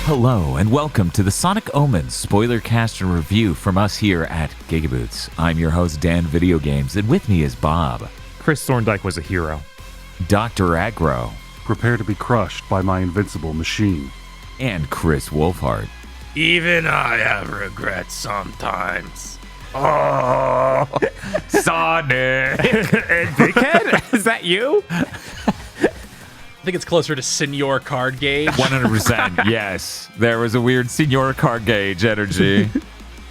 Hello and welcome to the Sonic Omens Spoilercast Review from us here at GigaBoots. I'm your host Dan Video Games, and with me is Bob. Chris Thorndike was a hero. Dr. Aggro. Prepare to be crushed by my invincible machine. And Chris Wolfhard. Even I have regrets sometimes. Oh, Sonic! Big Head? Is that you? I think it's closer to Senior Card Gauge. 100%, yes. There was a weird Senior Card Gauge energy.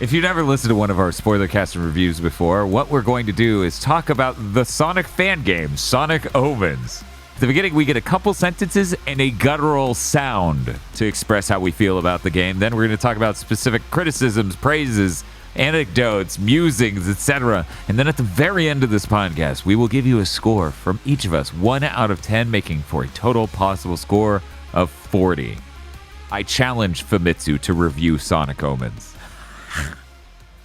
If you've never listened to one of our Spoilercast reviews before, what we're going to do is talk about the Sonic fan game, Sonic Omens. At the beginning, we get a couple sentences and a guttural sound to express how we feel about the game. Then we're going to talk about specific criticisms, praises, anecdotes, musings, etc. And then at the very end of this podcast, we will give you a score from each of us, 1 out of 10, making for a total possible score of 40. I challenge Famitsu to review Sonic Omens.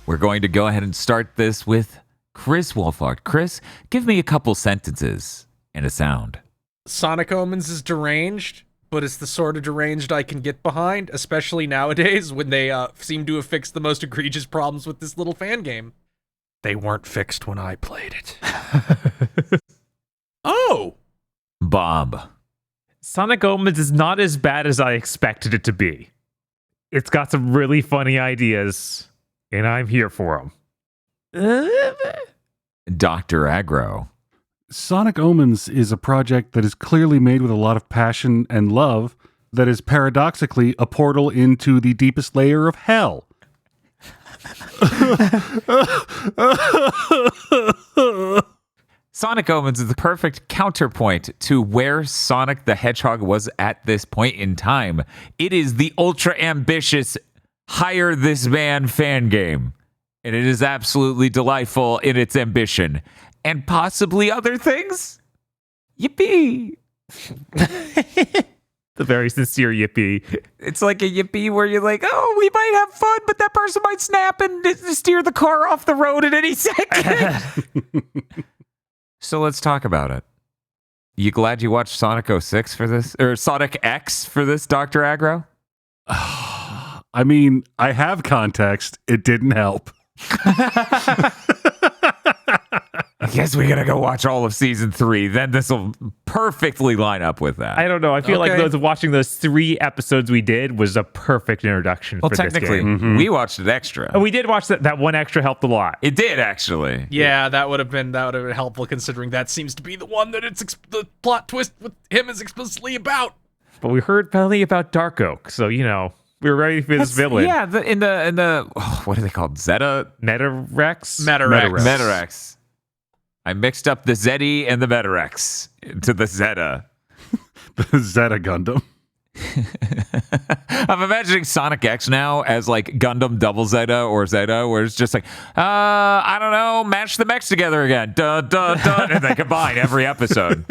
We're going to go ahead and start this with Chris Wolfhard. Chris, give me a couple sentences and a sound. Sonic Omens is deranged, but it's the sort of deranged I can get behind, especially nowadays when they seem to have fixed the most egregious problems with this little fan game. They weren't fixed when I played it. Oh! Bob. Sonic Omens is not as bad as I expected it to be. It's got some really funny ideas, and I'm here for them. Dr. Aggro. Sonic Omens is a project that is clearly made with a lot of passion and love that is paradoxically a portal into the deepest layer of hell. Sonic Omens is the perfect counterpoint to where Sonic the Hedgehog was at this point in time. It is the ultra ambitious hire this man fan game. And it is absolutely delightful in its ambition. And possibly other things? Yippee! The very sincere yippee. It's like a yippee where you're like, oh, we might have fun, but that person might snap and steer the car off the road at any second. So let's talk about it. You glad you watched Sonic 06 for this? Or Sonic X for this, Dr. Aggro? I mean, I have context. It didn't help. I guess we gotta go watch all of season 3. Then this will perfectly line up with that. I don't know. I feel like watching those 3 episodes we did was a perfect introduction for this game. Well, technically, we watched it extra. And we did watch that one extra helped a lot. It did, actually. Yeah, that would have been helpful considering that seems to be the one that the plot twist with him is explicitly about. But we heard plenty about Dark Oak, so we were ready for this villain. Yeah, in the what are they called? Zeta? Metarex? Metarex. I mixed up the Zeddy and the Metarex to the Zeta. The Zeta Gundam. I'm imagining Sonic X now as like Gundam Double Zeta or Zeta, where it's just like, I don't know, mash the mechs together again. Dun, dun, dun, and they combine every episode.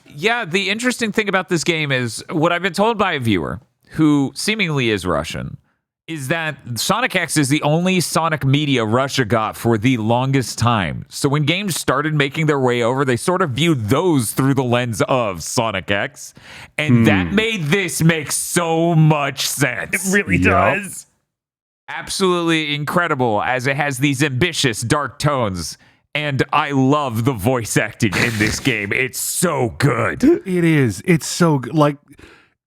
Yeah, the interesting thing about this game is what I've been told by a viewer who seemingly is Russian, is that Sonic X is the only Sonic media Russia got for the longest time. So when games started making their way over, they sort of viewed those through the lens of Sonic X. And that made this make so much sense. It really does. Absolutely incredible, as it has these ambitious dark tones. And I love the voice acting in this game. It's so good. It is. It's so good. Like,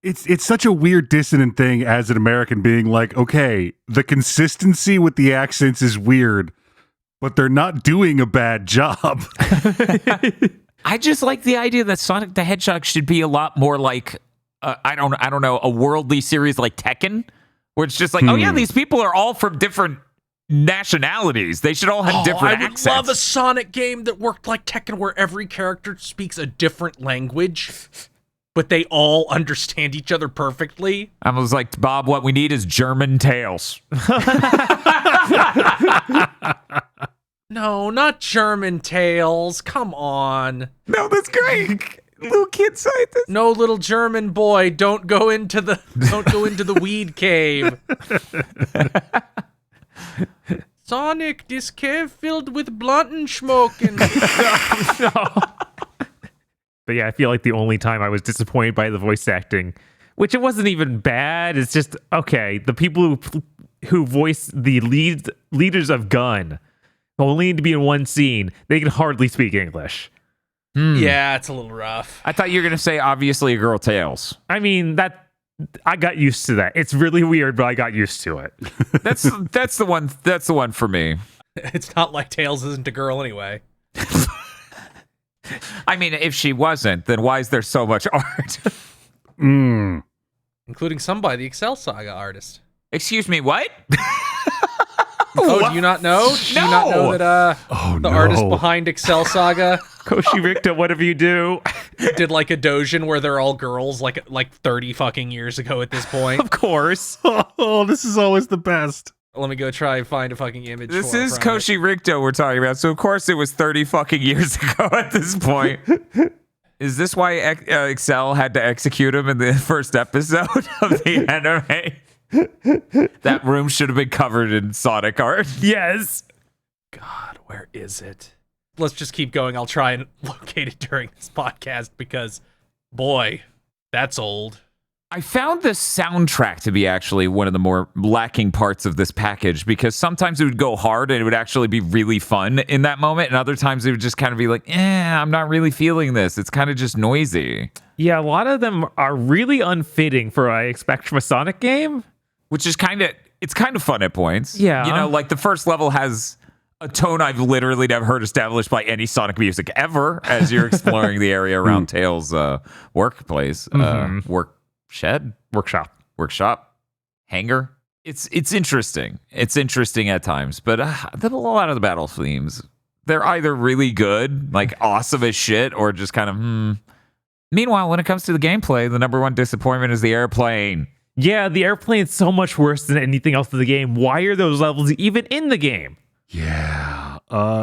it's such a weird dissonant thing as an American being like, okay, the consistency with the accents is weird, but they're not doing a bad job. I just like the idea that Sonic the Hedgehog should be a lot more like, I don't know, a worldly series like Tekken, where it's just like, oh yeah, these people are all from different nationalities. They should all have different accents. I would love a Sonic game that worked like Tekken, where every character speaks a different language, but they all understand each other perfectly. I was like, Bob, what we need is German tales. No, not German tales. Come on. No, that's great. Little kid scientist. No, little German boy, don't go into the weed cave. Sonic, this cave filled with blunt and smoking. No. But yeah, I feel like the only time I was disappointed by the voice acting which it wasn't even bad. It's just, okay, the people who voice the leaders of Gun only need to be in one scene. They can hardly speak English. Yeah, it's a little rough. I thought you were going to say, obviously, a girl Tails. I mean, I got used to that. It's really weird, but I got used to it. That's the one. That's the one for me. It's not like Tails isn't a girl anyway. I mean, if she wasn't, then why is there so much art? Including some by the Excel Saga artist. Excuse me, what? Oh, do you not know? Do you not know that the artist behind Excel Saga Koshi Rikta, whatever you do. did like a doujin where they're all girls like 30 fucking years ago at this point? Of course. Oh, this is always the best. Let me go try and find a fucking image. This for it is from it. Koshi Rikto we're talking about, so of course it was 30 fucking years ago at this point. Is this why Excel had to execute him in the first episode of the anime? That room should have been covered in Sonic art. Yes. God, where is it? Let's just keep going. I'll try and locate it during this podcast because, boy, that's old. I found the soundtrack to be actually one of the more lacking parts of this package because sometimes it would go hard and it would actually be really fun in that moment, and other times it would just kind of be like, I'm not really feeling this. It's kind of just noisy. Yeah, a lot of them are really unfitting for what I expect from a Sonic game. Which is it's kind of fun at points. Yeah. You know, like the first level has a tone I've literally never heard established by any Sonic music ever as you're exploring the area around Tails' workplace, workshop, hangar. It's interesting. It's interesting at times, but a lot of the battle themes, they're either really good, like awesome as shit, or just kind of Meanwhile, when it comes to the gameplay, the number one disappointment is the airplane. Yeah, the airplane's so much worse than anything else in the game. Why are those levels even in the game? Yeah.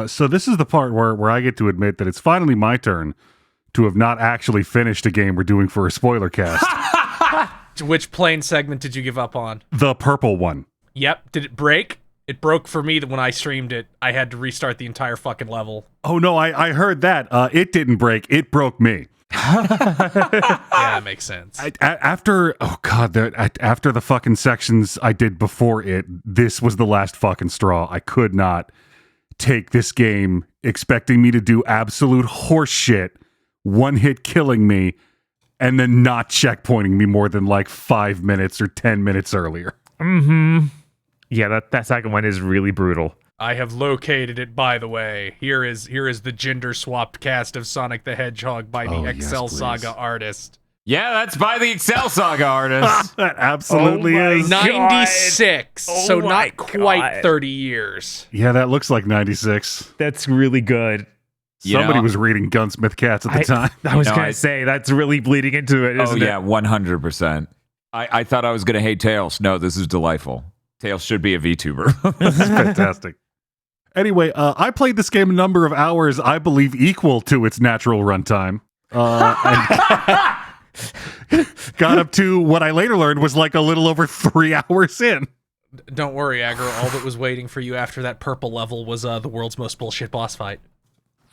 So this is the part where I get to admit that it's finally my turn to have not actually finished a game we're doing for a spoiler cast. Which plane segment did you give up on? The purple one. Yep. Did it break? It broke for me when I streamed it. I had to restart the entire fucking level. Oh, no, I heard that. It didn't break. It broke me. Yeah, that makes sense. After the fucking sections I did before it, this was the last fucking straw. I could not take this game expecting me to do absolute horse shit, one hit killing me, and then not checkpointing me more than like 5 minutes or 10 minutes earlier. Mm-hmm. Yeah, that second one is really brutal. I have located it, by the way. Here is the gender-swapped cast of Sonic the Hedgehog by the Excel Saga artist. Yeah, that's by the Excel Saga artist. That absolutely is. 96, so my not quite God. 30 years. Yeah, that looks like 96. That's really good. Somebody was reading Gunsmith Cats at the time. I was going to say, that's really bleeding into it, isn't it? 100%. I thought I was going to hate Tails. No, this is delightful. Tails should be a VTuber. This is fantastic. Anyway, I played this game a number of hours, I believe, equal to its natural runtime. And got up to what I later learned was like a little over 3 hours in. Don't worry, Agro. All that was waiting for you after that purple level was the world's most bullshit boss fight.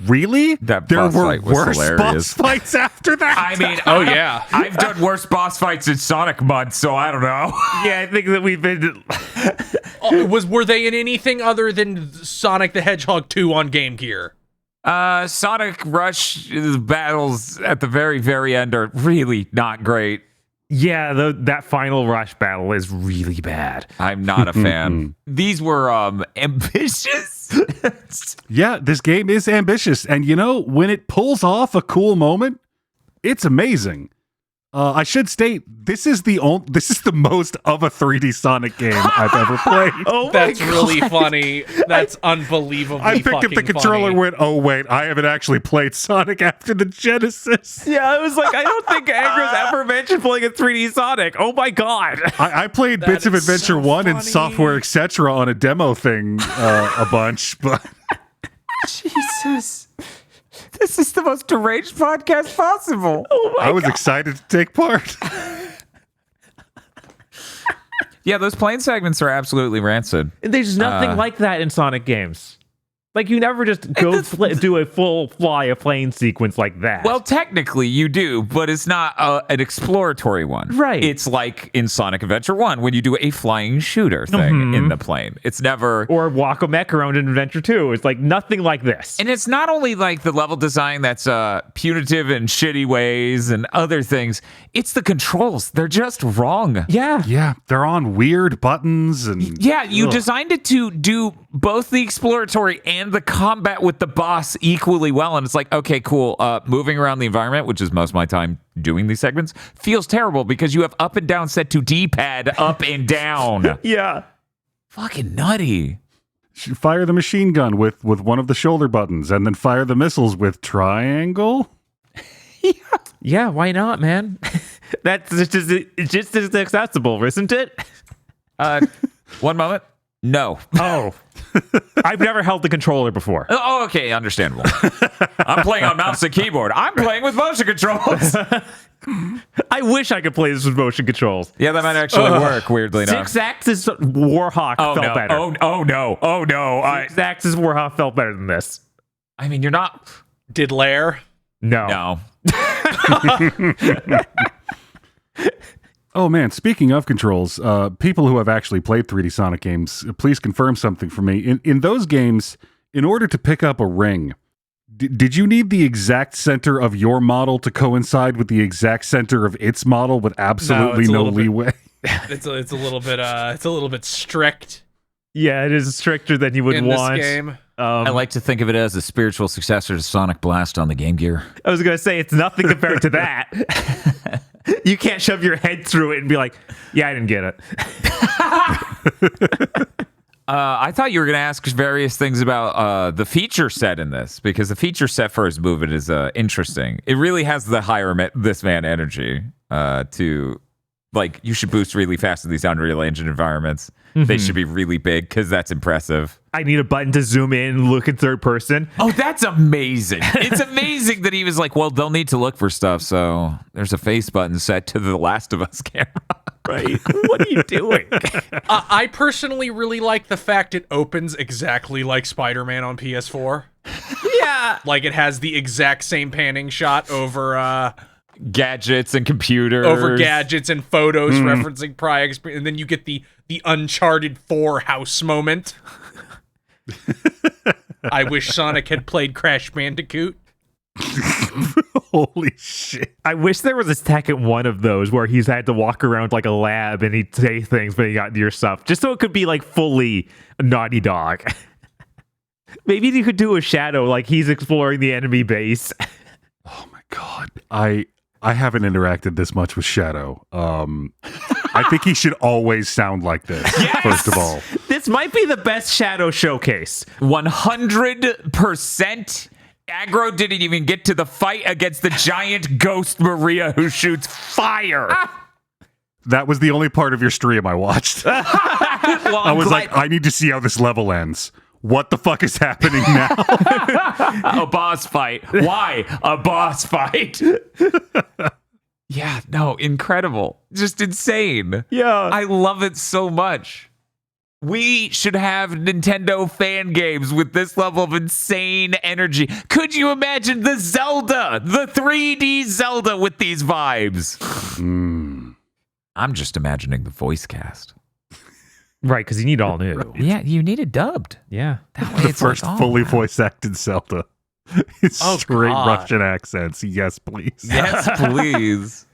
Really? That there boss were fight was worse hilarious. boss fights after that? I mean, Oh, yeah. I've done worse boss fights in Sonic months, so I don't know. Yeah, I think that we've been... Were they in anything other than Sonic the Hedgehog 2 on Game Gear? Sonic Rush battles at the very, very end are really not great. Yeah, that final rush battle is really bad. I'm not a fan. These were ambitious. Yeah, this game is ambitious. And you know, when it pulls off a cool moment, it's amazing. I should state, this is the most of a 3D Sonic game I've ever played. Oh, That's really funny. That's unbelievably I picked up the fucking controller and funny. went, oh wait, I haven't actually played Sonic after the Genesis. Yeah, I was like, I don't think Agro's ever mentioned playing a 3D Sonic. Oh my God. I played That Bits of is Adventure so 1 and funny. Software Etc. on a demo thing a bunch, but Jesus. This is the most deranged podcast possible. Oh my I was excited to take part. Yeah, those plane segments are absolutely rancid. There's nothing like that in Sonic games. Like, you never just go do a full fly a plane sequence like that. Well, technically you do, but it's not an exploratory one. Right. It's like in Sonic Adventure 1 when you do a flying shooter thing in the plane. It's never... Or walk a mech around in Adventure 2. It's like nothing like this. And it's not only like the level design that's punitive in shitty ways and other things. It's the controls. They're just wrong. Yeah. Yeah, they're on weird buttons and Yeah, you designed it to do both the exploratory and the combat with the boss equally well. And it's like, okay, cool. Moving around the environment, which is most of my time doing these segments, feels terrible because you have up and down set to D-pad, up and down. Yeah. Fucking nutty. fire the machine gun with one of the shoulder buttons, and then fire the missiles with triangle. Yeah, why not, man? It's just as accessible, isn't it? One moment. No. Oh. I've never held the controller before. Oh, okay, understandable. I'm playing on mouse and keyboard. I'm playing with motion controls. I wish I could play this with motion controls. Yeah, that might actually work, weirdly enough. Six-axis Warhawk felt no. better. Oh, no. Six-axis Warhawk felt better than this. I mean, you're not... Did Lair? No. Oh man, speaking of controls, people who have actually played 3D Sonic games, please confirm something for me. In those games, in order to pick up a ring, did you need the exact center of your model to coincide with the exact center of its model with absolutely no leeway? It's a little bit strict. Yeah, it is stricter than you would in want. This game. I like to think of it as a spiritual successor to Sonic Blast on the Game Gear. I was going to say, it's nothing compared to that. You can't shove your head through it and be like, yeah, I didn't get it. I thought you were going to ask various things about the feature set in this, because the feature set for his movement is interesting. It really has the higher this man energy to, like, you should boost really fast in these Unreal Engine environments. Mm-hmm. They should be really big because that's impressive. I need a button to zoom in and look in third person. Oh, that's amazing. It's amazing that he was like, well, they'll need to look for stuff, so there's a face button set to the Last of Us camera. Right? What are you doing? I personally really like the fact it opens exactly like Spider-Man on PS4. Yeah. Like it has the exact same panning shot over gadgets and computers. Over gadgets and photos referencing prior experience. And then you get the Uncharted 4 house moment. I wish Sonic had played Crash Bandicoot. Holy shit. I wish there was a second one of those where he's had to walk around like a lab and he'd say things when he got near stuff. Just so it could be like fully Naughty Dog. Maybe you could do a shadow like he's exploring the enemy base. Oh my god. I haven't interacted this much with Shadow. I think he should always sound like this, first of all. This might be the best Shadow showcase. 100%. Aggro didn't even get to the fight against the giant ghost Maria who shoots fire. That was the only part of your stream I watched. Well, I was like, I need to see how this level ends. What the fuck is happening now? A boss fight. Why? A boss fight. Yeah, no, incredible. Just insane. Yeah. I love it so much. We should have Nintendo fan games with this level of insane energy. Could you imagine the 3D Zelda with these vibes? I'm just imagining the voice cast. Right, because you need all new. Yeah, you need it dubbed. Yeah. That way The it's first like, fully voice acted Zelda. It's straight God. Russian accents. Yes, please. Yes, please.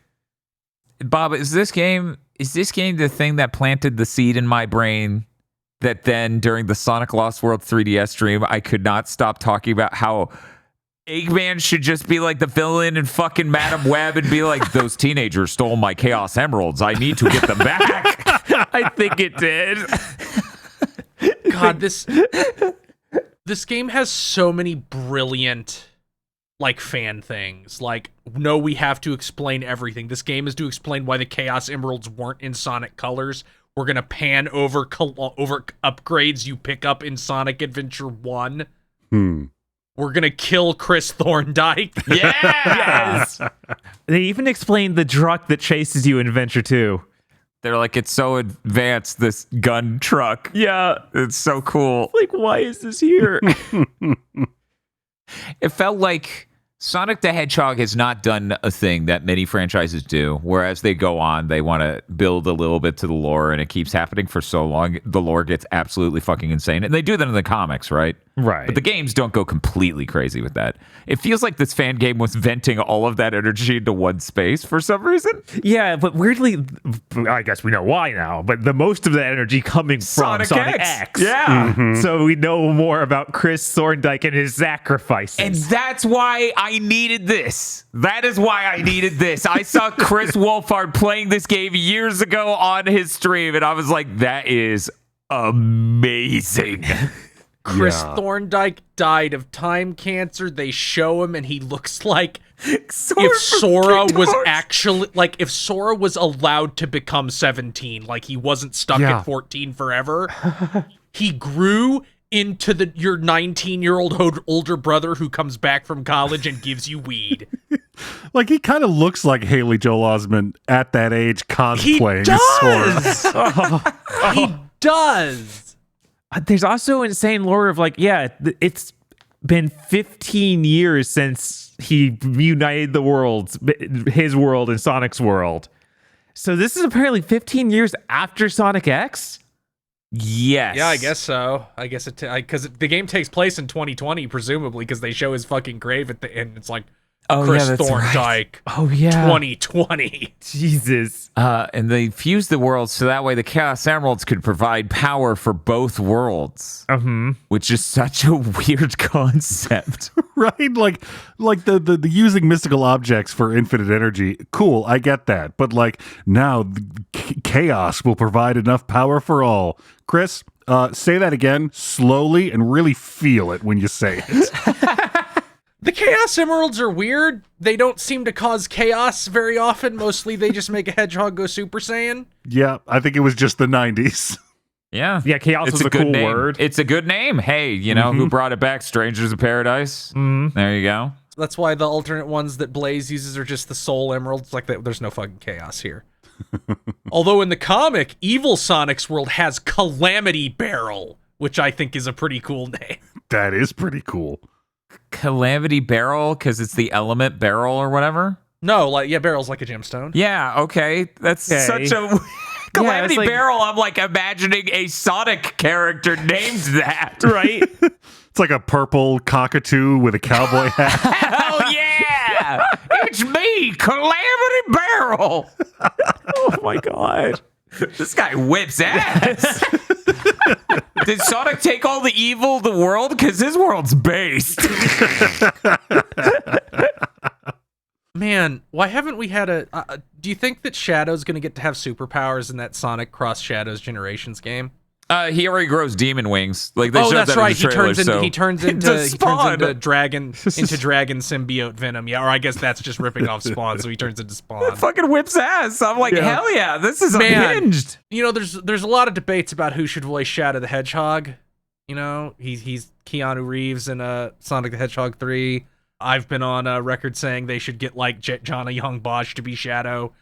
Bob, is this game the thing that planted the seed in my brain that then during the Sonic Lost World 3DS stream, I could not stop talking about how Eggman should just be like the villain in fucking Madam Web and be like, those teenagers stole my Chaos Emeralds. I need to get them back. I think it did. God, this game has so many brilliant like fan things. Like, no, we have to explain everything. This game is to explain why the Chaos Emeralds weren't in Sonic Colors. We're gonna pan over upgrades you pick up in Sonic Adventure 1. We're gonna kill Chris Thorndike. Yes. They even explained the truck that chases you in Adventure 2. They're like, it's so advanced, this gun truck. Yeah. It's so cool. Like, why is this here? It felt like Sonic the Hedgehog has not done a thing that many franchises do, where as they go on, they want to build a little bit to the lore, and it keeps happening for so long, the lore gets absolutely fucking insane. And they do that in the comics, right? Right. But the games don't go completely crazy with that. It feels like this fan game was venting all of that energy into one space for some reason. Yeah, but weirdly, I guess we know why now, but the most of the energy coming from Sonic X. Yeah. So we know more about Chris Thorndike and his sacrifices. And that's why I needed this. That is why I needed this. I saw Chris Wolfhard playing this game years ago on his stream, and I was like, that is amazing. Chris Thorndike died of time cancer. They show him, and he looks like if Sora was actually if Sora was allowed to become 17, like he wasn't stuck at 14 forever. He grew into your 19-year-old older brother who comes back from college and gives you weed. Like, he kind of looks like Haley Joel Osment at that age cosplaying as Sora. He does. There's also insane lore of it's been 15 years since he united the worlds, his world and Sonic's world. So this is apparently 15 years after Sonic X? Yes. Yeah, I guess so. I guess because the game takes place in 2020, presumably, because they show his fucking grave at the end. It's like, Chris Thorndike. Right. Oh, yeah. 2020. Jesus. And they fused the worlds so that way the Chaos Emeralds could provide power for both worlds. Which is such a weird concept. Right? Like the using mystical objects for infinite energy. Cool, I get that. But now chaos will provide enough power for all. Chris, say that again slowly and really feel it when you say it. The Chaos Emeralds are weird. They don't seem to cause chaos very often. Mostly they just make a hedgehog go Super Saiyan. Yeah, I think it was just the 90s. Yeah. Yeah, chaos is a cool name. word. It's a good name. Hey, you know, who brought it back? Strangers of Paradise. There you go. That's why the alternate ones that Blaze uses are just the Soul Emeralds. There's no fucking chaos here. Although in the comic, Evil Sonic's world has Calamity Barrel, which I think is a pretty cool name. That is pretty cool. Calamity Barrel, because it's the element barrel or whatever? No, barrel's like a gemstone. Yeah, okay. That's such a... Calamity Barrel, I'm imagining a Sonic character named that. Right? It's like a purple cockatoo with a cowboy hat. Hell yeah! It's me, Calamity Barrel! Oh my god. This guy whips ass. Did Sonic take all the evil of the world? Because his world's based. Man, why haven't we had a... do you think that Shadow's going to get to have superpowers in that Sonic Cross Shadows Generations game? He already grows demon wings. They showed that's that right. in the trailer, He turns into dragon Spawn. symbiote Venom. Yeah, or I guess that's just ripping off Spawn, so he turns into Spawn. Fucking whips ass. I'm like, hell yeah, this is unhinged. You know, there's a lot of debates about who should voice Shadow the Hedgehog. You know, he's Keanu Reeves in Sonic the Hedgehog 3. I've been on record saying they should get Johnny Young Bosch to be Shadow.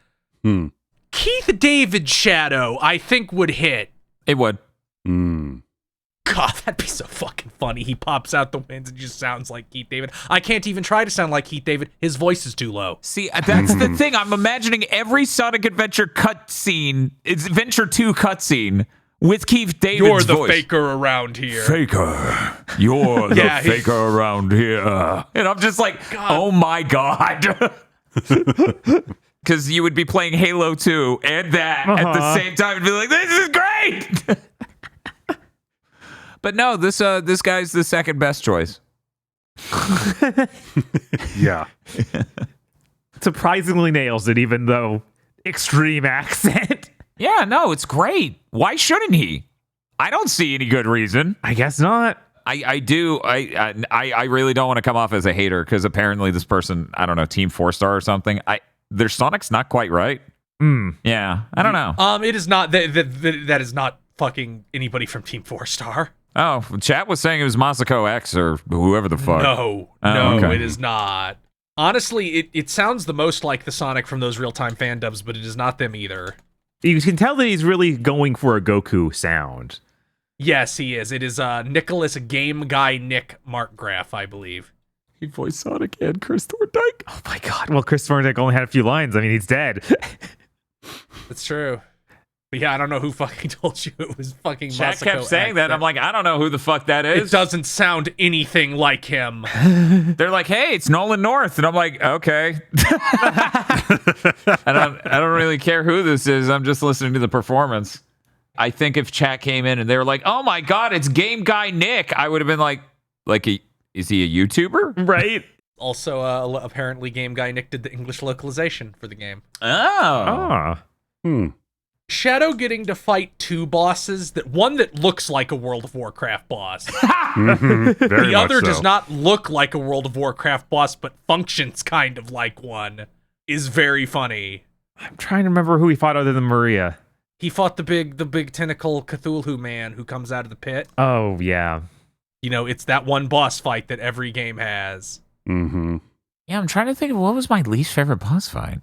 Keith David Shadow, I think, would hit. It would. God, that'd be so fucking funny. He pops out the winds and just sounds like Keith David. I can't even try to sound like Keith David. His voice is too low. See, that's the thing. I'm imagining every Sonic Adventure cutscene, it's Adventure 2 cutscene with Keith David's You're the voice. faker around here. Faker. You're the faker around here. And I'm just like, oh my God. Because you would be playing Halo 2 and that at the same time and be like, this is great. But no, this guy's the second best choice. Yeah. Surprisingly nails it, even though extreme accent. Yeah, no, it's great. Why shouldn't he? I don't see any good reason. I guess not. I do. I really don't want to come off as a hater because apparently this person, I don't know, Team 4-star or something. Their Sonic's not quite right. Yeah, I don't know. It is not that is not fucking anybody from Team 4-star. Oh, chat was saying it was Masako X or whoever the fuck. No, it is not. Honestly, it sounds the most like the Sonic from those real-time fan dubs, but it is not them either. You can tell that he's really going for a Goku sound. Yes, he is. It is Nicholas Game Guy Nick Markgraf, I believe. He voiced Sonic and Chris Thorndike. Oh my god. Well, Chris Thorndike only had a few lines. I mean, he's dead. That's true. But yeah, I don't know who fucking told you it was fucking Chat Masako kept saying that. I'm like, I don't know who the fuck that It is. doesn't sound anything like him. They're like, hey, it's Nolan North. And I'm like, okay. I don't really care who this is. I'm just listening to the performance. I think if chat came in and they were like, oh my God, it's Game Guy Nick, I would have been like, is he a YouTuber? Right? Also, apparently Game Guy Nick did the English localization for the game. Oh. Shadow getting to fight two bosses, one that looks like a World of Warcraft boss. Very The other much so. does not look like a World of Warcraft boss, but functions kind of like one, is very funny. I'm trying to remember who he fought other than Maria. He fought the big tentacle Cthulhu man who comes out of the pit. Oh, yeah. You know, it's that one boss fight that every game has. Mm-hmm. Yeah, I'm trying to think of what was my least favorite boss fight.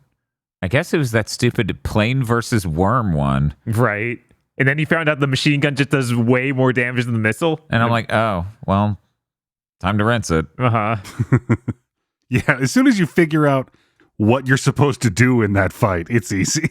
I guess it was that stupid plane versus worm one. Right. And then you found out the machine gun just does way more damage than the missile. And I'm like, oh, well, time to rinse it. Uh-huh. Yeah, as soon as you figure out what you're supposed to do in that fight, it's easy.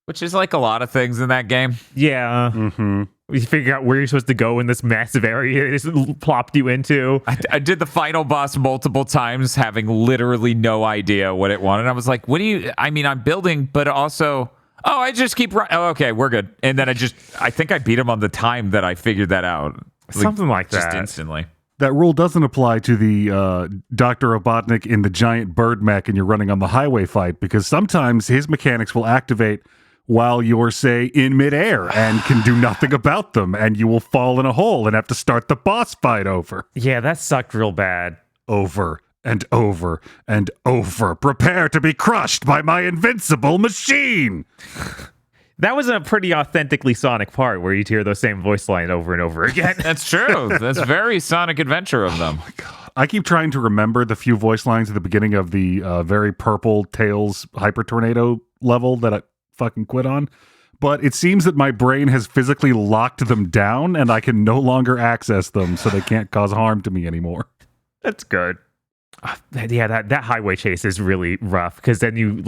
Which is like a lot of things in that game. Yeah. Mm-hmm. You figure out where you're supposed to go in this massive area it just plopped you into. I did the final boss multiple times, having literally no idea what it wanted. I was like, I'm building, but also, I just keep running. Oh, okay, we're good. And then I think I beat him on the time that I figured that out. Something like that. Just instantly. That rule doesn't apply to the Dr. Robotnik in the giant bird mech and you're running on the highway fight, because sometimes his mechanics will activate while you're, say, in midair and can do nothing about them, and you will fall in a hole and have to start the boss fight over. Yeah, that sucked real bad. Over and over and over. Prepare to be crushed by my invincible machine. That was a pretty authentically Sonic part where you'd hear those same voice line over and over again. That's true. That's very Sonic Adventure of them. I keep trying to remember the few voice lines at the beginning of the very purple Tails Hyper Tornado level that I fucking quit on, but it seems that my brain has physically locked them down and I can no longer access them, so they can't cause harm to me anymore. That's good. Yeah, that highway chase is really rough, because then you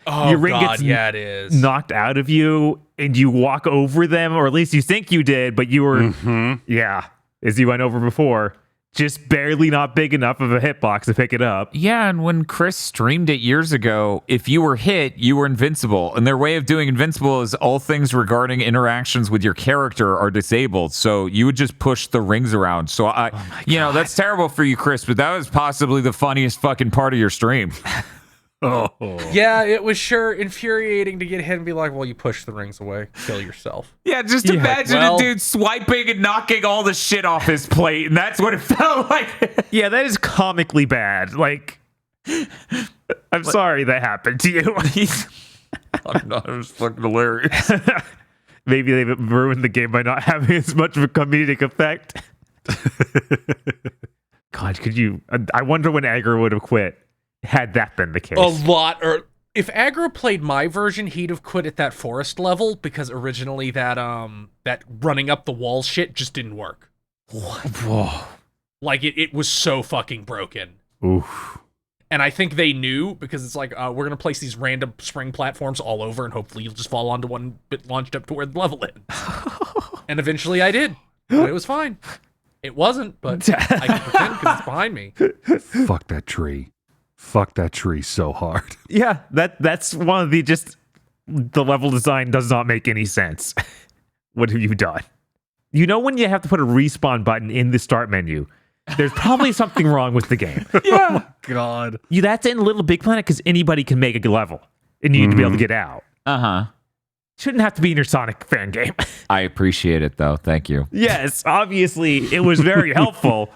Oh, your ring God, gets yeah, it is. knocked out of you and you walk over them, or at least you think you did, but you were as you went over before, just barely not big enough of a hitbox to pick it up. Yeah, and when Chris streamed it years ago, if you were hit, you were invincible. And their way of doing invincible is all things regarding interactions with your character are disabled. So you would just push the rings around. So that's terrible for you, Chris, but that was possibly the funniest fucking part of your stream. Oh. Yeah, it was sure infuriating to get hit and be like, well, you push the rings away. Kill yourself. Yeah, just imagine a dude swiping and knocking all the shit off his plate, and that's what it felt like. Yeah, that is comically bad. I'm sorry that happened to you. I'm not. It was fucking hilarious. Maybe they've ruined the game by not having as much of a comedic effect. God, I wonder when Aggro would have quit had that been the case. A lot. Or if Aggro played my version, he'd have quit at that forest level, because originally that running up the wall shit just didn't work. What? Whoa. Like it was so fucking broken. Oof. And I think they knew, because it's like, we're going to place these random spring platforms all over, and hopefully you'll just fall onto one bit launched up to where the level ends. And eventually I did. But it was fine. It wasn't, but I can pretend because it's behind me. Fuck that tree. Fuck that tree so hard. Yeah, that's one of the level design does not make any sense. What have you done? You know, when you have to put a respawn button in the start menu, there's probably something wrong with the game. Yeah. Oh my God. That's in Little Big Planet because anybody can make a level and you need to be able to get out. Uh-huh. Shouldn't have to be in your Sonic fan game. I appreciate it, though. Thank you. Yes, obviously, it was very helpful.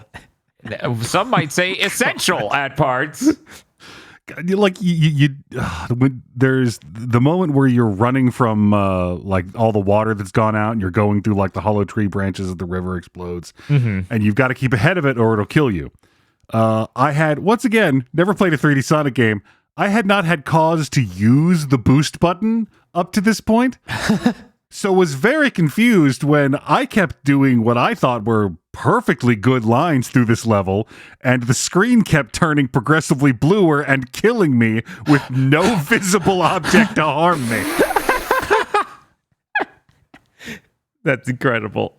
Some might say essential at parts. Like when there's the moment where you're running from like all the water that's gone out and you're going through like the hollow tree branches as the river explodes, and you've got to keep ahead of it or it'll kill you. I had, once again, never played a 3D Sonic game. I had not had cause to use the boost button up to this point. So was very confused when I kept doing what I thought were perfectly good lines through this level, and the screen kept turning progressively bluer and killing me with no visible object to harm me. That's incredible.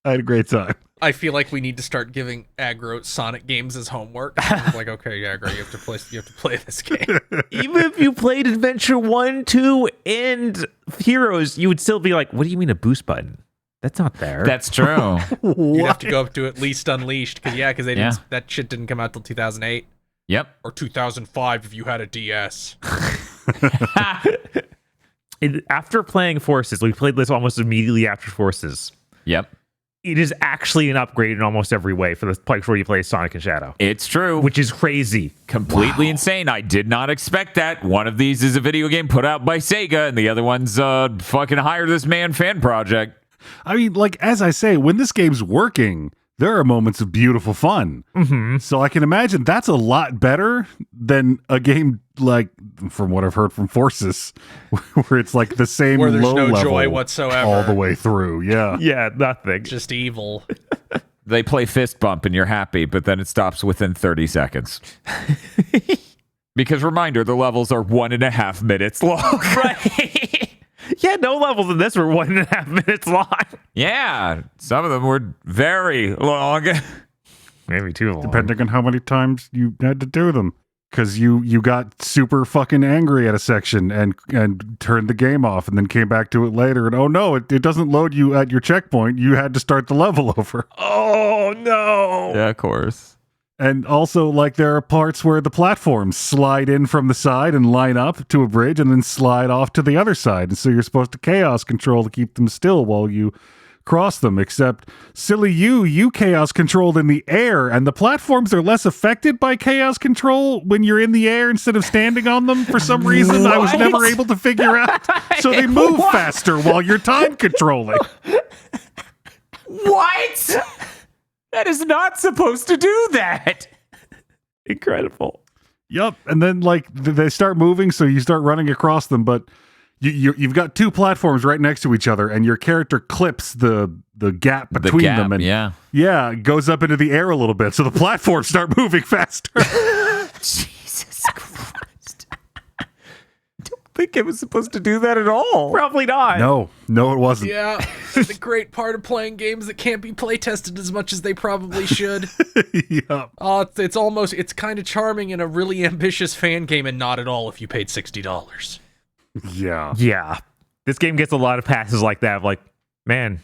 I had a great time. I feel like we need to start giving Aggro Sonic games as homework. Like, okay, Aggro, you have to play this game. Even if you played Adventure 1, 2, and Heroes, you would still be like, what do you mean a boost button? That's not there. That's true. You'd have to go up to at least Unleashed, because that shit didn't come out till 2008 Yep. or 2005 if you had a DS. After playing Forces, we played this almost immediately after Forces. Yep. It is actually an upgrade in almost every way for the place where you play Sonic and Shadow. It's true. Which is crazy. Completely insane. I did not expect that. One of these is a video game put out by Sega, and the other one's fucking hire this man fan project. I mean, like, as I say, when this game's working, there are moments of beautiful fun. Mm-hmm. So I can imagine that's a lot better than a game like, from what I've heard from Forces, where it's like the same where there's low no level joy whatsoever. all the way through. Yeah. Yeah, nothing. Just evil. They play fist bump and you're happy, but then it stops within 30 seconds. Because reminder, the levels are 1.5 minutes long. Right. Yeah, no levels in this were 1.5 minutes long. Yeah, some of them were very long. Maybe too long. Depending on how many times you had to do them. Because you got super fucking angry at a section and turned the game off and then came back to it later. And oh no, it doesn't load you at your checkpoint. You had to start the level over. Oh no. Yeah, of course. And also, like, there are parts where the platforms slide in from the side and line up to a bridge and then slide off to the other side. And so you're supposed to chaos control to keep them still while you cross them, except silly you chaos controlled in the air, and the platforms are less affected by chaos control when you're in the air instead of standing on them for some reason. What? I was never able to figure out. So they move faster while you're time controlling. What? That is not supposed to do that. Incredible. Yup. And then, like, they start moving, so you start running across them, but you've got two platforms right next to each other, and your character clips the gap between them, and it goes up into the air a little bit, so the platforms start moving faster. Jesus Christ. I don't think it was supposed to do that at all. Probably not. No, it wasn't. Yeah, the great part of playing games that can't be play tested as much as they probably should. Yep. It's kind of charming in a really ambitious fan game, and not at all if you paid $60. Yeah. This game gets a lot of passes like that. Of like, man,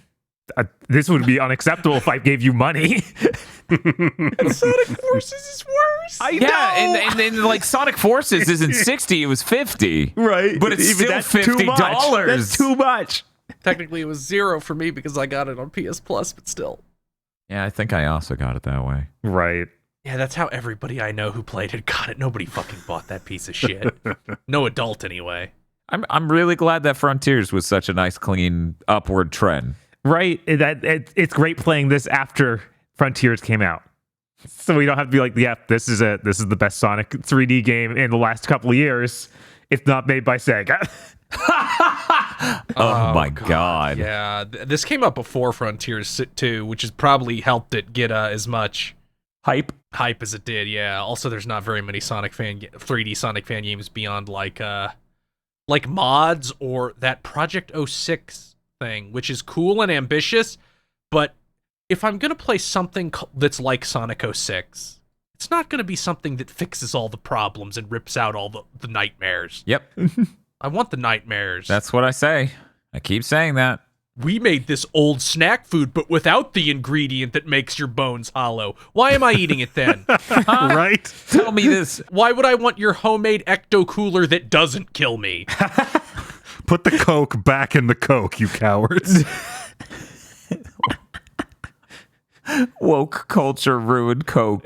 this would be unacceptable if I gave you money. Sonic Forces is worse. I Yeah, know. and then like Sonic Forces isn't 60, it was 50. Right. But it's Even still that's too $50. much. That's too much. Technically, it was $0 for me because I got it on PS Plus, but still. Yeah, I think I also got it that way. Right. Yeah, that's how everybody I know who played it got it. Nobody fucking bought that piece of shit. No adult, anyway. I'm really glad that Frontiers was such a nice, clean, upward trend. Right. It's great playing this after Frontiers came out. So we don't have to be like, yeah, this is the best Sonic 3D game in the last couple of years. It's not made by Sega. Oh my God. Yeah, this came out before Frontiers 2, which has probably helped it get as much Hype. as it did. Yeah. Also, there's not very many 3D Sonic fan games beyond like mods or that Project 06 thing, which is cool and ambitious, but if I'm going to play something that's like Sonic 06, it's not going to be something that fixes all the problems and rips out all the nightmares. Yep. I want the nightmares. That's what I say. I keep saying that. We made this old snack food, but without the ingredient that makes your bones hollow. Why am I eating it then? Right? Tell me this. Why would I want your homemade ecto cooler that doesn't kill me? Put the Coke back in the Coke, you cowards. Woke culture ruined Coke.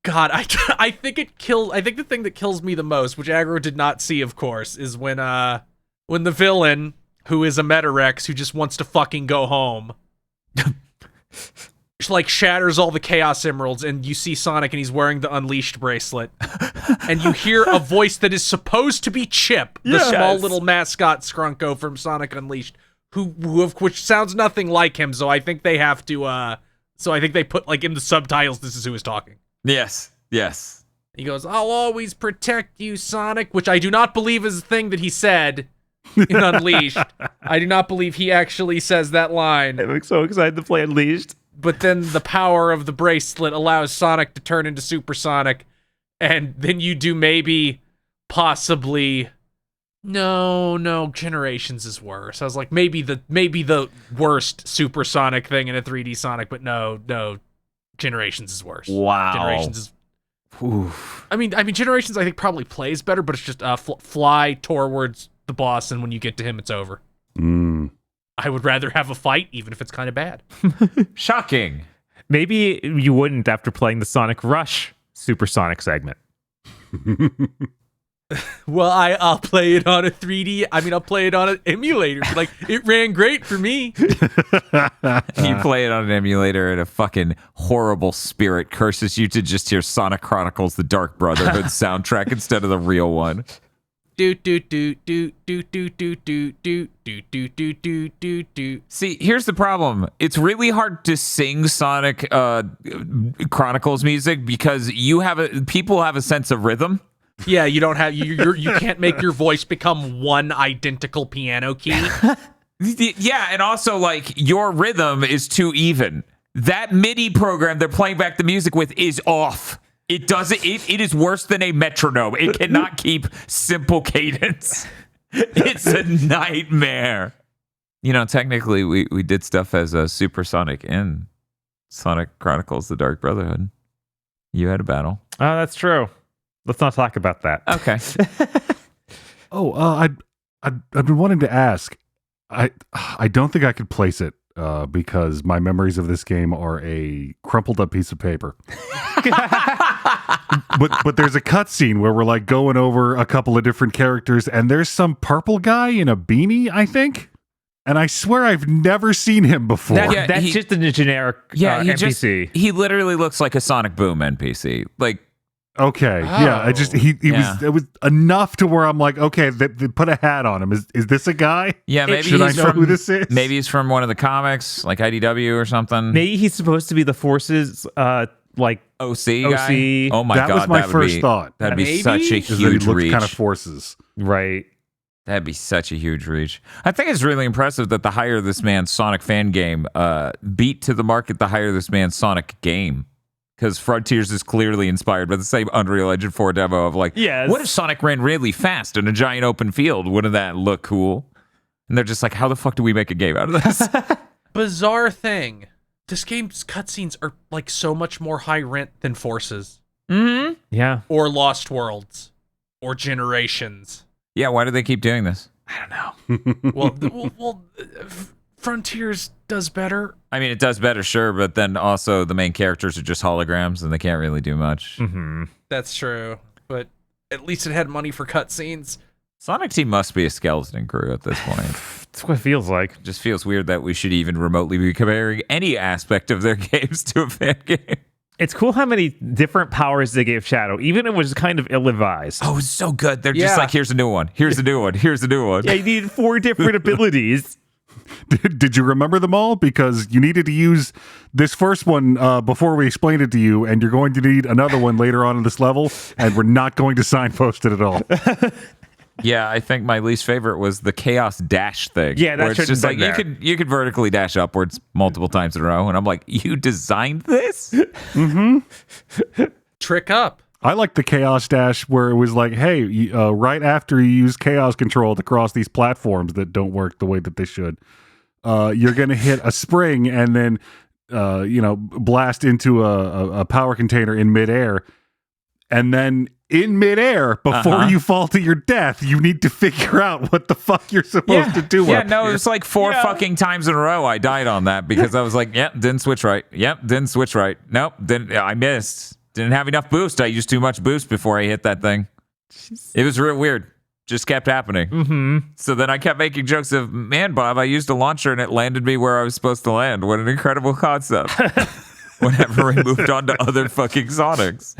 God, I think the thing that kills me the most, which Aggro did not see, of course, is when the villain, who is a Metarex who just wants to fucking go home, like shatters all the Chaos Emeralds, and you see Sonic and he's wearing the Unleashed bracelet. And you hear a voice that is supposed to be Chip, the small little mascot Skrunko from Sonic Unleashed, which sounds nothing like him, so I think they have to so I think they put like in the subtitles this is who is talking. Yes. He goes, "I'll always protect you, Sonic," which I do not believe is a thing that he said in Unleashed. I do not believe he actually says that line. I'm so excited to play Unleashed. But then the power of the bracelet allows Sonic to turn into Super Sonic, and then you do possibly... No, Generations is worse. I was like, maybe the worst Super Sonic thing in a 3D Sonic, but no, Generations is worse. Wow. Generations is... Oof. I mean, Generations I think probably plays better, but it's just fly towards the boss, and when you get to him, it's over. I would rather have a fight, even if it's kind of bad. Shocking. Maybe you wouldn't after playing the Sonic Rush Super Sonic segment. Well, I'll play it on a 3D. I mean, I'll play it on an emulator. Like, it ran great for me. You play it on an emulator and a fucking horrible spirit curses you to just hear Sonic Chronicles: The Dark Brotherhood soundtrack instead of the real one. Do do do do do do do do do do do do do do do. See, here's the problem. It's really hard to sing Sonic Chronicles music because people have a sense of rhythm. Yeah, you don't have you can't make your voice become one identical piano key. Yeah, and also like your rhythm is too even. That MIDI program they're playing back the music with is off. It doesn't. It is worse than a metronome. It cannot keep simple cadence. It's a nightmare. You know, technically, we did stuff as a Super Sonic in Sonic Chronicles: The Dark Brotherhood. You had a battle. Oh, that's true. Let's not talk about that. Okay. I've been wanting to ask. I don't think I could place it because my memories of this game are a crumpled up piece of paper. but there's a cutscene where we're like going over a couple of different characters, and there's some purple guy in a beanie, I think. And I swear I've never seen him before. That's just a generic NPC. He literally looks like a Sonic Boom NPC. Like, okay, yeah, it was enough to where I'm like, okay, they put a hat on him. Is this a guy? Yeah, maybe should I know who this is? Maybe he's from one of the comics, like IDW or something. Maybe he's supposed to be the Force's like OC guy. Oh my god, that was my first thought. That'd be such a huge he looks reach. kind of Forces, right? That'd be such a huge reach. I think it's really impressive that the Hire This Man Sonic Fangame beat to the market the Hire This Man Sonic game. Because Frontiers is clearly inspired by the same Unreal Engine 4 demo of like, what if Sonic ran really fast in a giant open field? Wouldn't that look cool? And they're just like, how the fuck do we make a game out of this? Bizarre thing. This game's cutscenes are like so much more high rent than Forces. Mm-hmm. Yeah. Or Lost Worlds. Or Generations. Yeah, why do they keep doing this? I don't know. well, Frontiers does better. I mean, it does better, sure, but then also the main characters are just holograms and they can't really do much. Mm-hmm. That's true, but at least it had money for cutscenes. Sonic Team must be a skeleton crew at this point. That's what it feels like. It just feels weird that we should even remotely be comparing any aspect of their games to a fan game. It's cool how many different powers they gave Shadow, even it was kind of ill-advised. Oh, it's so good. They're just like, here's a new one. Here's a new one. Here's a new one. Yeah, you needed 4 different abilities. Did you remember them all? Because you needed to use this first one before we explained it to you, and you're going to need another one later on in this level, and we're not going to signpost it at all. Yeah, I think my least favorite was the Chaos Dash thing. Yeah, that's it's just like you could vertically dash upwards multiple times in a row, and I'm like, you designed this? Mm-hmm. Trick up. I like the Chaos Dash where it was like, hey, right after you use Chaos Control to cross these platforms that don't work the way that they should, you're going to hit a spring and then, blast into a power container in midair. And then in midair, before you fall to your death, you need to figure out what the fuck you're supposed to do. Yeah, no, it was like 4 fucking times in a row I died on that because I was like, didn't switch right. Didn't switch right. Nope, I missed. Didn't have enough boost. I used too much boost before I hit that thing. It was real weird. Just kept happening. Mm-hmm. So then I kept making jokes of, man, Bob, I used a launcher and it landed me where I was supposed to land. What an incredible concept. whenever we moved on to other fucking Sonics.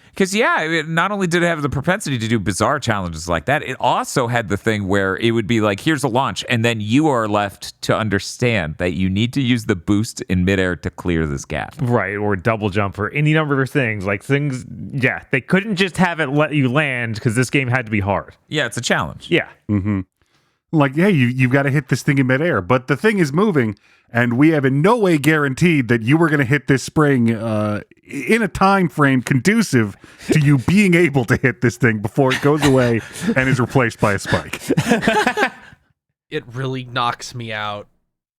Because, yeah, it not only did it have the propensity to do bizarre challenges like that, it also had the thing where it would be like, here's a launch, and then you are left to understand that you need to use the boost in midair to clear this gap. Right, or double jump, or any number of things. Like things, yeah, they couldn't just have it let you land because this game had to be hard. Yeah, it's a challenge. Yeah. Mm-hmm. Like, yeah, you've got to hit this thing in midair, but the thing is moving, and we have in no way guaranteed that you were going to hit this spring in a time frame conducive to you being able to hit this thing before it goes away and is replaced by a spike. It really knocks me out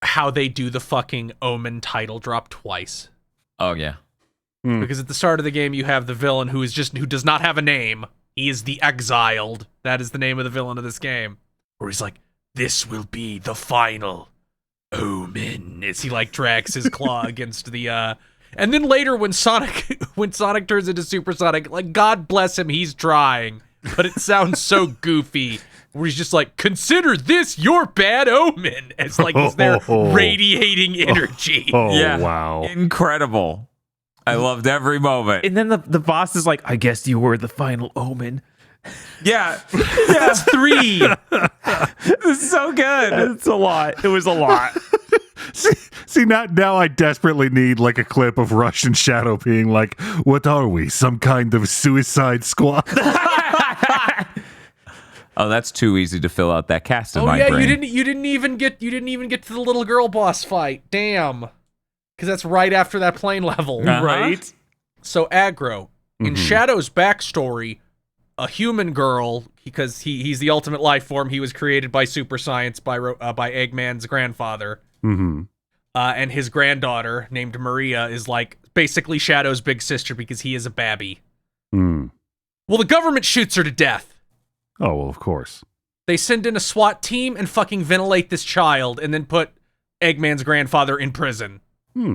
how they do the fucking Omen title drop twice. Oh, yeah. Because at the start of the game, you have the villain who does not have a name. He is the Exiled. That is the name of the villain of this game. Where he's like, this will be the final Omen, as he like drags his claw against the and then later when Sonic turns into Super Sonic, like, God bless him, he's trying, but it sounds so goofy where he's just like, consider this your bad omen, as like he's there radiating energy. Yeah. Wow. Incredible. I loved every moment. And then the boss is like, I guess you were the final omen. Yeah. That's 3. This is so good. It's a lot. It was a lot. See now I desperately need like a clip of Rush and Shadow being like, what are we? Some kind of suicide squad? Oh, that's too easy to fill out that cast in Oh my yeah, brain. you didn't even get to the little girl boss fight. Damn. Because that's right after that plane level. Uh-huh. Right? So Aggro, in Shadow's backstory, a human girl, because he's the ultimate life form. He was created by super science by Eggman's grandfather. Mm-hmm. And his granddaughter, named Maria, is like basically Shadow's big sister because he is a babby. Mm. Well, the government shoots her to death. Oh, well, of course. They send in a SWAT team and fucking ventilate this child and then put Eggman's grandfather in prison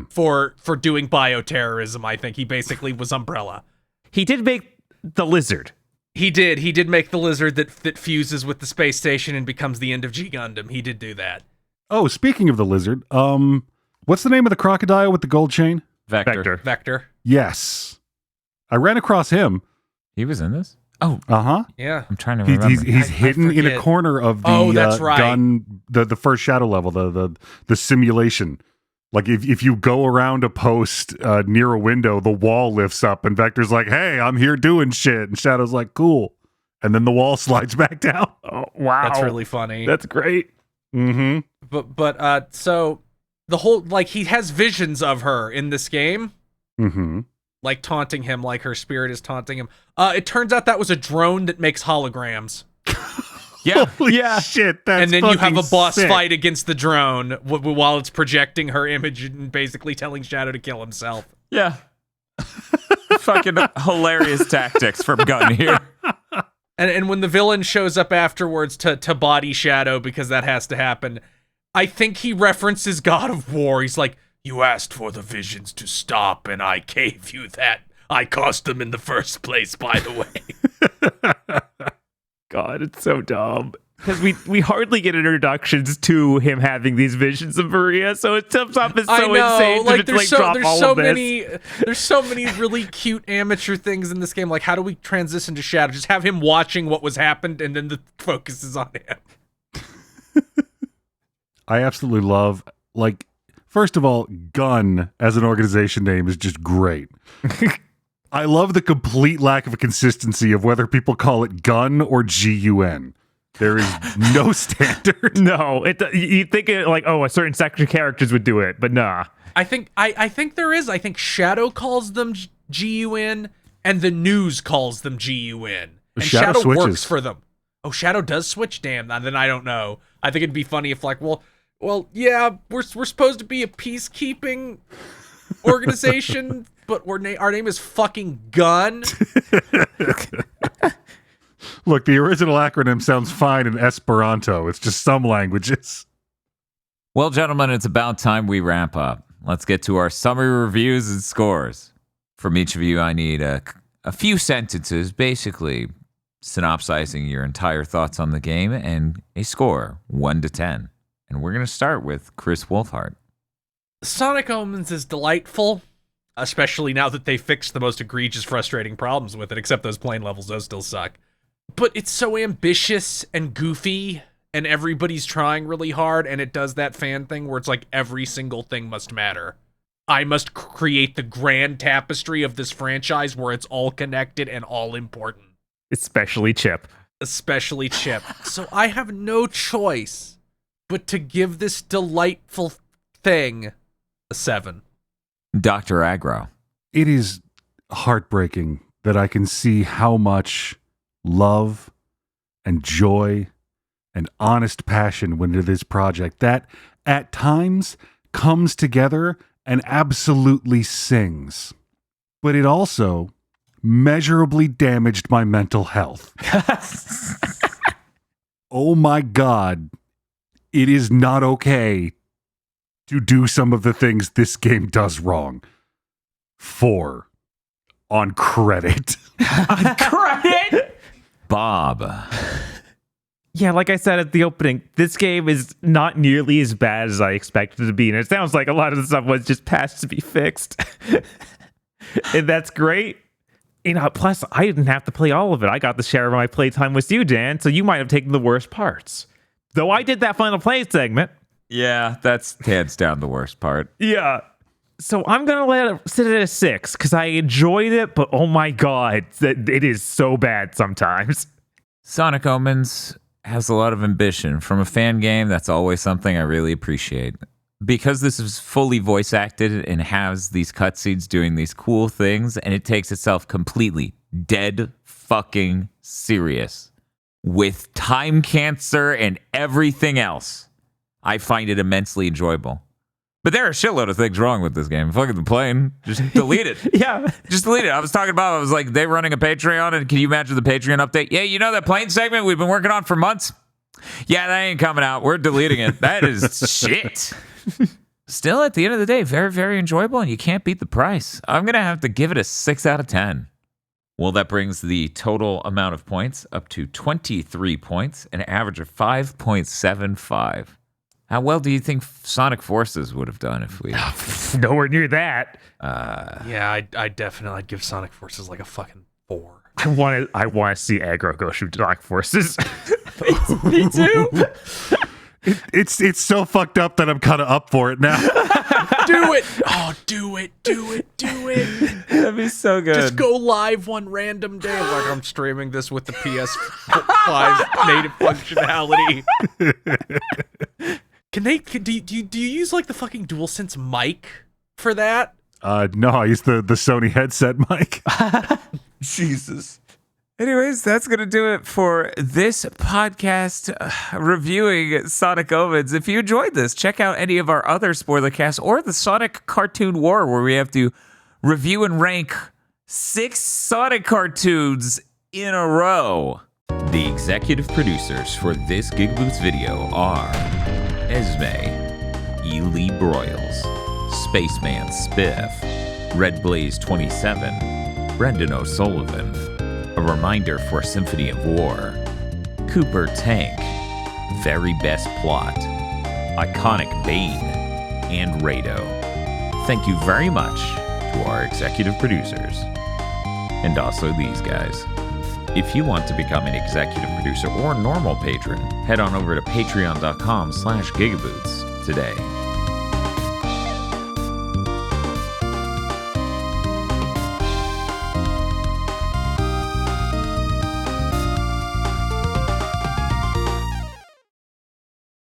for doing bioterrorism, I think. He basically was Umbrella. He did make the lizard. He did make the lizard that fuses with the space station and becomes the end of G Gundam. He did do that. Oh, speaking of the lizard, what's the name of the crocodile with the gold chain? Vector. Yes. I ran across him. He was in this? Oh, Uh-huh. Yeah. I'm trying to remember. He's I hidden in a forget. corner of the Oh, that's right. gun, the first Shadow level, the simulation. Like, if you go around a post near a window, the wall lifts up, and Vector's like, hey, I'm here doing shit. And Shadow's like, cool. And then the wall slides back down. Oh, wow. That's really funny. That's great. Mm-hmm. But so the whole, like, he has visions of her in this game, Mm-hmm. like taunting him, like her spirit is taunting him. It turns out that was a drone that makes holograms. Yeah. Holy shit, that's And then you have a fucking boss sick. fight against the drone while it's projecting her image and basically telling Shadow to kill himself. Yeah. Fucking hilarious tactics from Gunn here. And when the villain shows up afterwards to body Shadow, because that has to happen, I think he references God of War. He's like, you asked for the visions to stop, and I gave you that. I caused them in the first place, by the way. God, it's so dumb. Because we hardly get introductions to him having these visions of Maria, so it comes off as so I know, insane like, to just drop all of this. there's so many really cute amateur things in this game. Like, how do we transition to Shadow? Just have him watching what was happened, and then the focus is on him. I absolutely love, like, first of all, Gun as an organization name is just great. I love the complete lack of a consistency of whether people call it Gun or Gun. There is no standard. No, you think it like, oh, a certain section of characters would do it, but nah. I think there is. I think Shadow calls them GUN, and the news calls them GUN. And Shadow Shadow works switches. for them. Oh, Shadow does switch? Damn, then I don't know. I think it'd be funny if, like, well, yeah, we're supposed to be a peacekeeping organization, but our name is fucking Gun. Look, the original acronym sounds fine in Esperanto. It's just some languages. Well, gentlemen, it's about time we wrap up. Let's get to our summary reviews and scores. From each of you, I need a few sentences, basically synopsizing your entire thoughts on the game and a score, 1 to 10. And we're going to start with Chris Wolfhard. Sonic Omens is delightful. especially now that they fixed the most egregious, frustrating problems with it, except those plane levels, those still suck. But it's so ambitious and goofy, and everybody's trying really hard, and it does that fan thing where it's like every single thing must matter. I must create the grand tapestry of this franchise where it's all connected and all important. Especially Chip. Especially Chip. So I have no choice but to give this delightful thing a 7. Dr. Aggro. It is heartbreaking that I can see how much love and joy and honest passion went into this project that at times comes together and absolutely sings. But it also measurably damaged my mental health. Oh my God. It is not okay to do some of the things this game does wrong. 4 on credit. On credit? Bob. Yeah, like I said at the opening, this game is not nearly as bad as I expected it to be, and it sounds like a lot of the stuff was just passed to be fixed. And that's great. You know, plus, I didn't have to play all of it. I got to share my playtime with you, Dan, so you might have taken the worst parts. Though I did that final play segment. Yeah, that's hands down the worst part. Yeah. So I'm going to let it sit at a 6, because I enjoyed it, but oh my God, it is so bad sometimes. Sonic Omens has a lot of ambition. From a fan game, that's always something I really appreciate. Because this is fully voice acted and has these cutscenes doing these cool things, and it takes itself completely dead fucking serious with time cancer and everything else, I find it immensely enjoyable. But there are a shitload of things wrong with this game. Fucking the plane, just delete it. Yeah. Just delete it. I was like, they running a Patreon, and can you imagine the Patreon update? Yeah, you know that plane segment we've been working on for months? Yeah, that ain't coming out. We're deleting it. That is shit. Still, at the end of the day, very, very enjoyable, and you can't beat the price. I'm going to have to give it a 6 out of 10. Well, that brings the total amount of points up to 23 points, an average of 5.75. How well do you think Sonic Forces would have done if we... Nowhere near that. Yeah, I'd definitely give Sonic Forces like a fucking 4. I want to see Aggro go shoot Sonic Forces. Me too. It's so fucked up that I'm kind of up for it now. Do it! Oh, do it! That'd be so good. Just go live one random day. Like I'm streaming this with the PS5 native functionality. Do you use like the fucking DualSense mic for that? No, I use the Sony headset mic. Jesus. Anyways, that's going to do it for this podcast reviewing Sonic Omens. If you enjoyed this, check out any of our other Spoilercasts or the Sonic Cartoon War, where we have to review and rank 6 Sonic cartoons in a row. The executive producers for this GigaBoots video are Esme, Ely Broyles, Spaceman Spiff, Red Blaze 27, Brendan O'Sullivan, A Reminder for Symphony of War, Cooper Tank, Very Best Plot, Iconic Bane, and Rado. Thank you very much to our executive producers. And also these guys. If you want to become an executive producer or normal patron, head on over to patreon.com/gigaboots today.